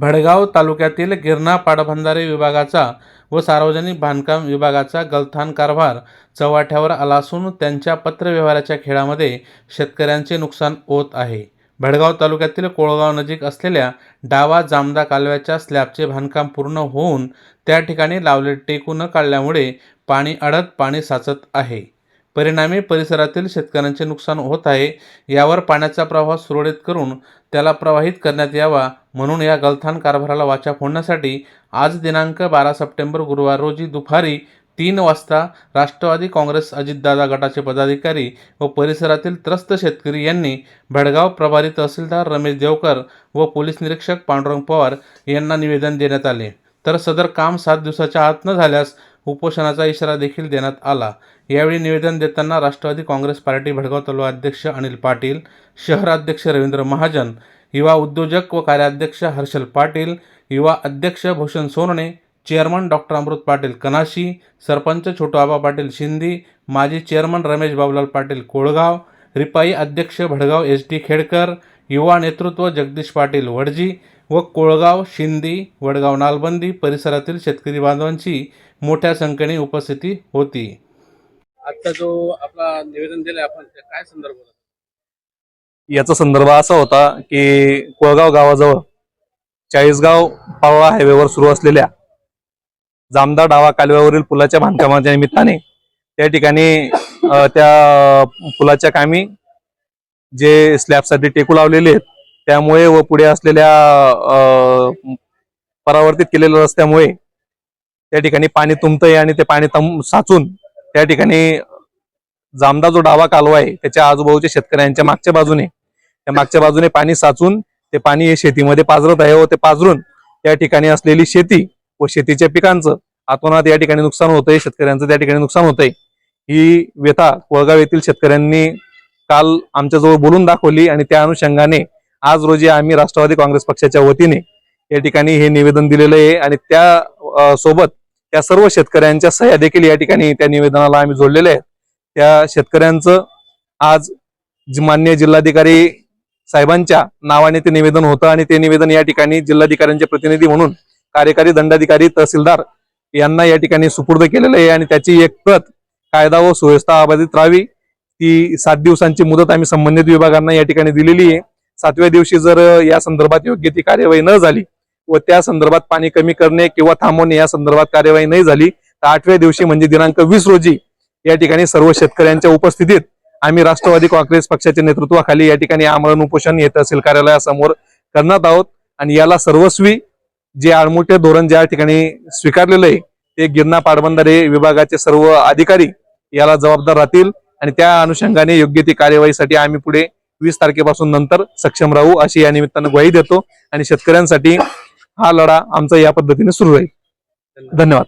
भडगाव तालुक्यातील गिरणा पाटबंधारे विभागाचा व सार्वजनिक बांधकाम विभागाचा गलथान कारभार चव्हाट्यावर आला असून त्यांच्या पत्रव्यवहाराच्या खेळामध्ये शेतकऱ्यांचे नुकसान होत आहे। भडगाव तालुक्यातील कोळगाव नजीक असलेल्या डावा जामदा कालव्याच्या स्लॅबचे बांधकाम पूर्ण होऊन त्या ठिकाणी लावले टेकू न काढल्यामुळे पाणी अडत पाणी साचत आहे। परिणामी परिसरातील शेतकऱ्यांचे नुकसान होत आहे। यावर पाण्याचा प्रवाह सुरळीत करून त्याला प्रवाहित करण्यात यावा म्हणून या गलथान कारभाराला वाचा फोडण्यासाठी आज दिनांक 12 सप्टेंबर गुरुवार रोजी दुपारी 3 वाजता राष्ट्रवादी काँग्रेस अजितदादा गटाचे पदाधिकारी व परिसरातील त्रस्त शेतकरी यांनी भडगाव प्रभारी तहसीलदार रमेश देवकर व पोलीस निरीक्षक पांडुरंग पवार यांना निवेदन देण्यात आले। तर सदर काम 7 दिवसाच्या आत न झाल्यास उपोषणाचा इशारा देखील देण्यात आला। यावेळी निवेदन देताना राष्ट्रवादी काँग्रेस पार्टी भडगाव तालुका अध्यक्ष अनिल पाटील, शहर अध्यक्ष रवींद्र महाजन, युवा उद्योजक व कार्याध्यक्ष हर्षल पाटील, युवा अध्यक्ष भूषण सोनणे, चेअरमन डॉक्टर अमृत पाटील कनाशी, सरपंच छोटू आबा पाटील शिंदी, माजी चेअरमन रमेश बाबूलाल पाटील कोळगाव, रिपाई अध्यक्ष भडगाव SD खेडकर, युवा नेतृत्व जगदीश पाटील वडजी व कोळगाव शिंदी वडगाव नालबंदी परिसरातील शेतकरी बांधवांची मोठ्या संख्येने उपस्थिती होती। आता जो आपला निवेदन दिलं आपण काय संदर्भ होता? याचा संदर्भ असा होता की कोळगाव गावाजवळ चाळीसगाव पावळा हायवेवर सुरू असलेल्या जामदा डावा कालव्यावरील पुलाच्या बांधकामाच्या निमित्ताने त्या ठिकाणी त्या पुलाच्या कामी जे स्लॅबसाठी टेकू लावलेले आहेत त्यामुळे व पुढे असलेल्या परावर्तित केलेल्या रस्त्यामुळे त्या ठिकाणी पाणी तुंबतंय आणि ते पाणी साचून त्या ठिकाणी जामदा जो डावा कालवा आहे त्याच्या आजूबाजूच्या शेतकऱ्यांच्या मागच्या बाजूने पाणी साचून ते पाणी शेतीमध्ये पाझरत आहे व ते पाझरून त्या ठिकाणी असलेली शेती व शेतीच्या पिकांचं आतोनात या ठिकाणी नुकसान होतंय, शेतकऱ्यांचं त्या ठिकाणी नुकसान होतंय। ही व्यथा कोळगाव येथील शेतकऱ्यांनी काल आमच्याजवळ बोलून दाखवली आणि त्या अनुषंगाने आज रोजी आम्ही राष्ट्रवादी काँग्रेस पक्षाच्या वतीने या ठिकाणी हे निवेदन दिलेलं आहे आणि त्या सोबत त्या सर्व शेतकऱ्यांच्या सह्या देखील या ठिकाणी त्या निवेदनाला आम्ही जोडलेले आहेत। त्या शेतकऱ्यांचं आज माननीय जिल्हाधिकारी साहेबांच्या नावाने ते निवेदन होतं आणि ते निवेदन या ठिकाणी जिल्हाधिकाऱ्यांचे प्रतिनिधी म्हणून कार्यकारी दंडाधिकारी तहसीलदार यांना या ठिकाणी सुपूर्द केलेलं आहे आणि त्याची एक प्रत कायदा व सुव्यवस्था अबाधित राहावी ती 7 दिवसांची मुदत आम्ही संबंधित विभागांना या ठिकाणी दिलेली आहे। 7व्या दिवशी जर या संदर्भात योग्य ती कार्यवाही न झाली व त्या संदर्भात पाणी कमी करणे किंवा थांबवणे या संदर्भात कार्यवाही नाही झाली तर 8व्या दिवशी म्हणजे दिनांक 20 रोजी या ठिकाणी सर्व शेतकऱ्यांच्या उपस्थितीत आम्ही राष्ट्रवादी काँग्रेस पक्षाच्या नेतृत्वाखाली या ठिकाणी आमरण उपोषण हे तहसील कार्यालयासमोर करण्यात आहोत आणि याला सर्वस्वी जे आडमुठे धोरण ज्या ठिकाणी स्वीकारलेलं आहे ते गिरणा पाटबंधारे विभागाचे सर्व अधिकारी याला जबाबदार राहतील आणि त्या अनुषंगाने योग्य ती कार्यवाहीसाठी आम्ही पुढे 20 तारखेपासून नंतर सक्षम राहू अशी या निमित्तानं ग्वाही देतो आणि शेतकऱ्यांसाठी हा लढा आमचा या पद्धतीने सुरू राहील। धन्यवाद।